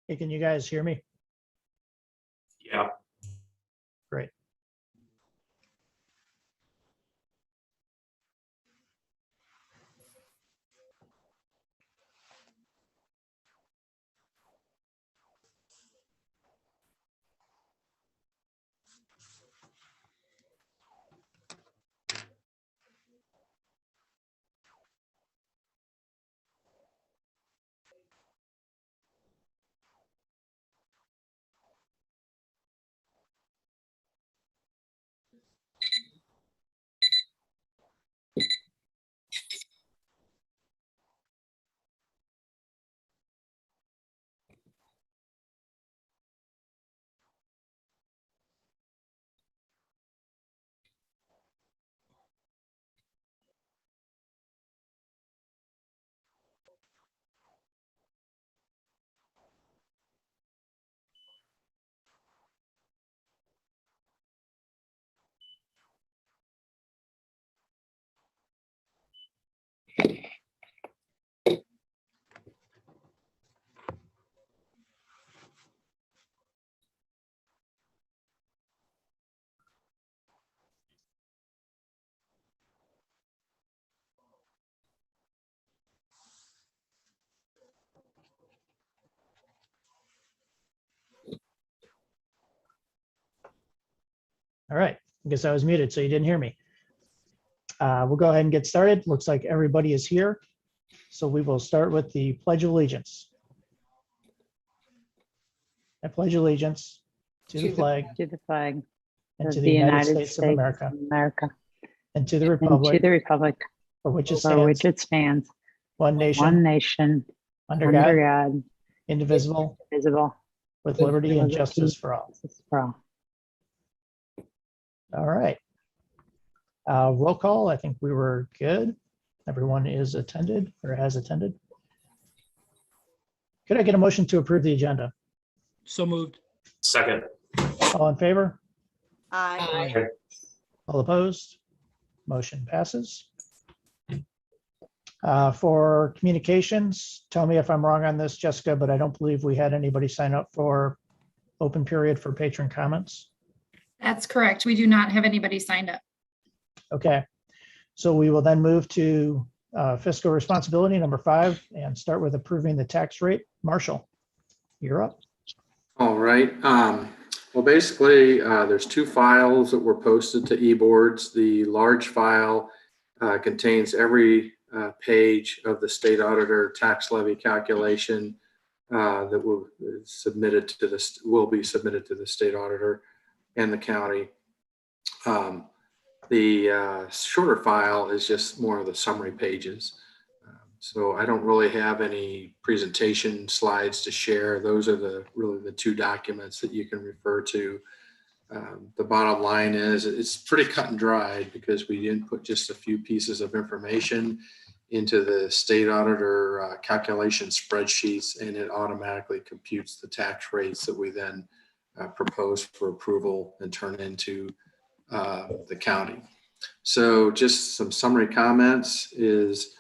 Hey, can you guys hear me? Yeah. Great. All right. I guess I was muted, so you didn't hear me. We'll go ahead and get started. Looks like everybody is here. So we will start with the Pledge of Allegiance. I pledge allegiance to the flag and of to the United States of America and to the republic for which it stands, one nation, under God, indivisible, with liberty and justice for all. All right. Roll call. I think we were good. Everyone is attended or has attended. Could I get a motion to approve the agenda? So moved. Second. All in favor? Aye. All opposed? Motion passes. For communications, tell me if I'm wrong on this, Jessica, but I don't believe we had anybody sign up for open period for patron comments. That's correct. We do not have anybody signed up. Okay, so we will then move to fiscal responsibility number 5 and start with approving the tax rate. Marshall, you're up. All right. Well, basically, there's 2 files that were posted to eBoards. The large file contains every page of the state auditor tax levy calculation that will be submitted to the state auditor and the county. The shorter file is just more of the summary pages. So I don't really have any presentation slides to share. Those are really the 2 documents that you can refer to. The bottom line is it's pretty cut and dried because we didn't put just a few pieces of information into the state auditor calculation spreadsheets, and it automatically computes the tax rates that we then propose for approval and turn into the county. So just some summary comments is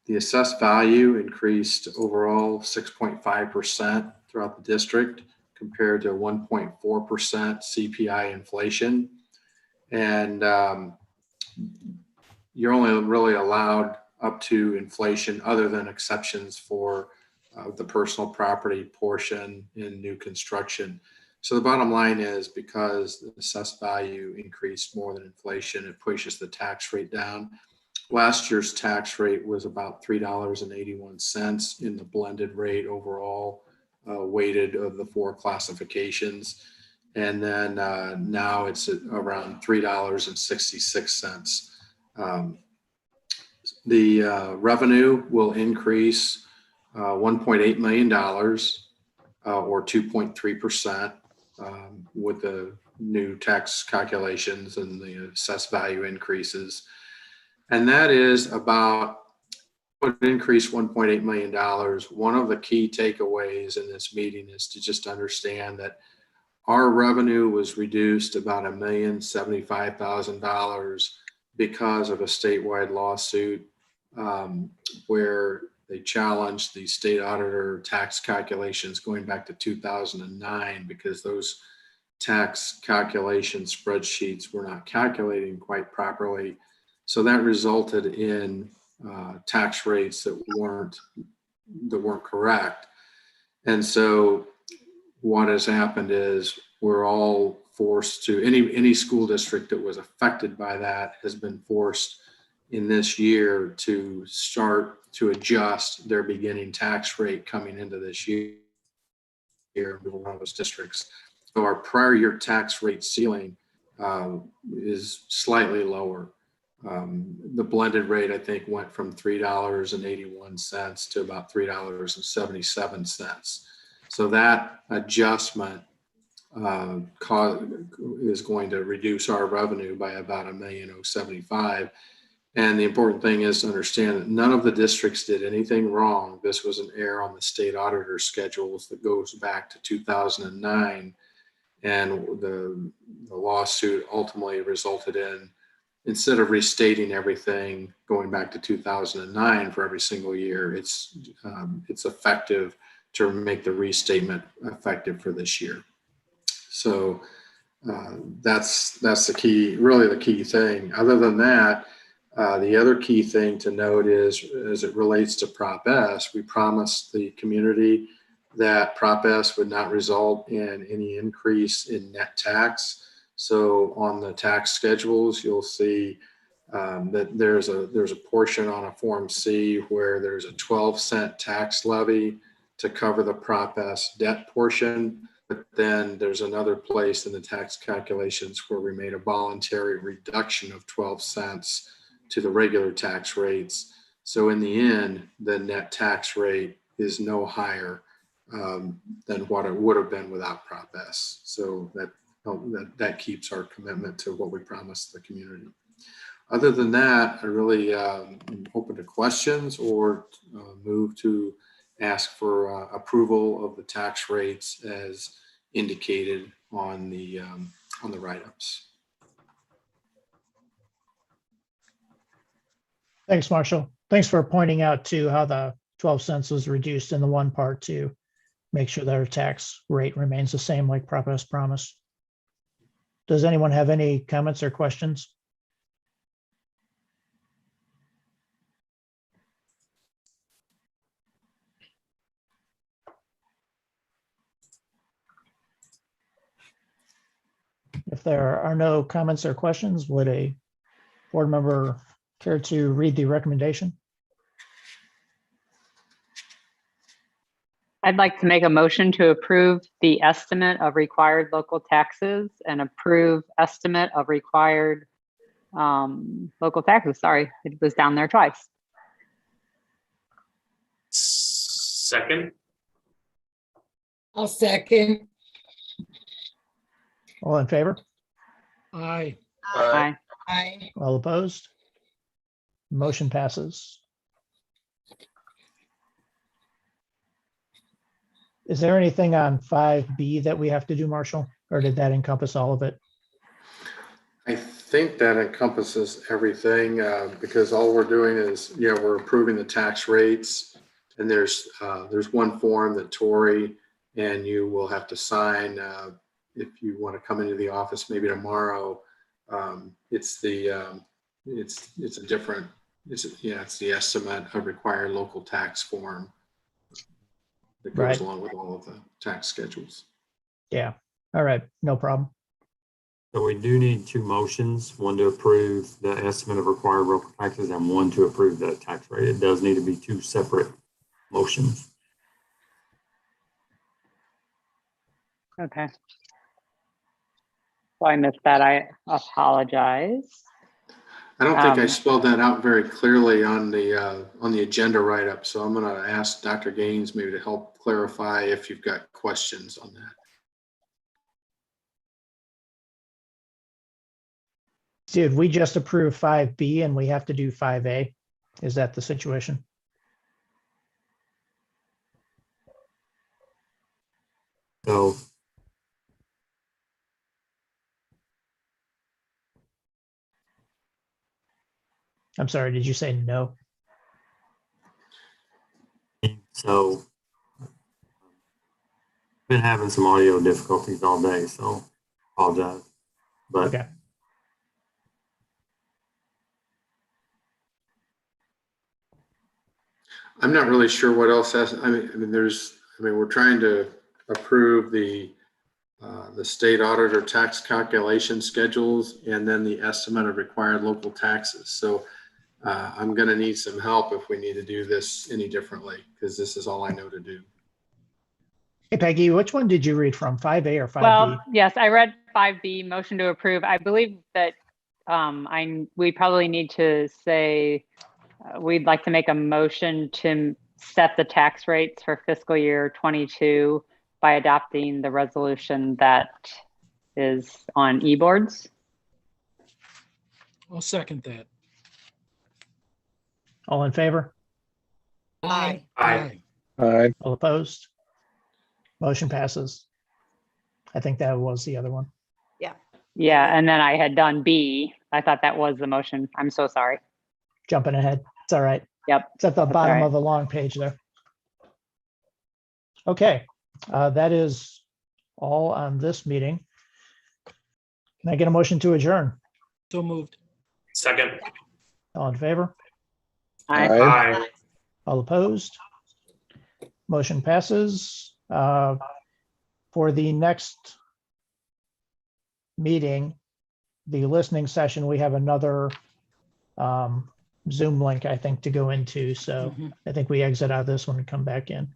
the assessed value increased overall 6.5% throughout the district compared to 1.4% CPI inflation. And you're only really allowed up to inflation other than exceptions for the personal property portion in new construction. So the bottom line is because the assessed value increased more than inflation, it pushes the tax rate down. Last year's tax rate was about $3.81 in the blended rate overall, weighted of the 4 classifications. And then now it's at around $3.66. The revenue will increase $1.8 million or 2.3% with the new tax calculations and the assessed value increases. And that is about what increased $1.8 million. One of the key takeaways in this meeting is to just understand that our revenue was reduced about $1,075,000 because of a statewide lawsuit where they challenged the state auditor tax calculations going back to 2009 because those tax calculation spreadsheets were not calculating quite properly. So that resulted in tax rates that weren't correct. And so what has happened is we're all forced to, any school district that was affected by that has been forced in this year to start to adjust their beginning tax rate coming into this year. We were one of those districts. So our prior year tax rate ceiling is slightly lower. The blended rate, I think, went from $3.81 to about $3.77. So that adjustment is going to reduce our revenue by about $1,075,000. And the important thing is to understand that none of the districts did anything wrong. This was an error on the state auditor schedules that goes back to 2009. And the lawsuit ultimately resulted in, instead of restating everything going back to 2009 for every single year, it's effective to make the restatement effective for this year. So that's the key, really the key thing. Other than that, the other key thing to note is, as it relates to Prop S, we promised the community that Prop S would not result in any increase in net tax. So on the tax schedules, you'll see that there's a portion on a Form C where there's a 12-cent tax levy to cover the Prop S debt portion. But then there's another place in the tax calculations where we made a voluntary reduction of 12 cents to the regular tax rates. So in the end, the net tax rate is no higher than what it would have been without Prop S. So that keeps our commitment to what we promised the community. Other than that, I really am open to questions or move to ask for approval of the tax rates as indicated on the write-ups. Thanks, Marshall. Thanks for pointing out too how the 12 cents was reduced in the one part to make sure that our tax rate remains the same like Prop S promised. Does anyone have any comments or questions? If there are no comments or questions, would a board member care to read the recommendation? I'd like to make a motion to approve the estimate of required local taxes and approve estimate of required local taxes. Sorry, it was down there twice. Second. I'll second. All in favor? Aye. Aye. Aye. All opposed? Motion passes. Is there anything on 5B that we have to do, Marshall, or did that encompass all of it? I think that encompasses everything because all we're doing is, we're approving the tax rates, and there's one form that Tori and you will have to sign if you want to come into the office maybe tomorrow. It's the estimate of required local tax form that goes Right. along with all of the tax schedules. Yeah. All right. No problem. So we do need two motions, one to approve the estimate of required local taxes and one to approve the tax rate. It does need to be two separate motions. Okay. So I missed that. I apologize. I don't think I spelled that out very clearly on the agenda write-up, so I'm going to ask Dr. Gaines maybe to help clarify if you've got questions on that. Did we just approve 5B and we have to do 5A? Is that the situation? So I'm sorry, did you say no? So been having some audio difficulties all day, so apologize. But Okay. I'm not really sure what else has, we're trying to approve the state auditor tax calculation schedules and then the estimate of required local taxes. So I'm going to need some help if we need to do this any differently, because this is all I know to do. Hey, Peggy, which one did you read from, 5A or 5B? Well, yes, I read 5B, motion to approve. I believe that we probably need to say, we'd like to make a motion to set the tax rates for fiscal year 22 by adopting the resolution that is on e-boards. I'll second that. All in favor? Aye. Aye. Aye. All opposed? Motion passes. I think that was the other one. Yeah, and then I had done B. I thought that was the motion. I'm so sorry. Jumping ahead. It's all right. Yep. It's at the That's bottom all right. of the long page there. Okay, that is all on this meeting. Can I get a motion to adjourn? So moved. Second. All in favor? Aye. Aye. All opposed? Motion passes. For the next meeting, the listening session, we have another Zoom link, I think, to go into. So Mhm. I think we exit out of this one and come back in.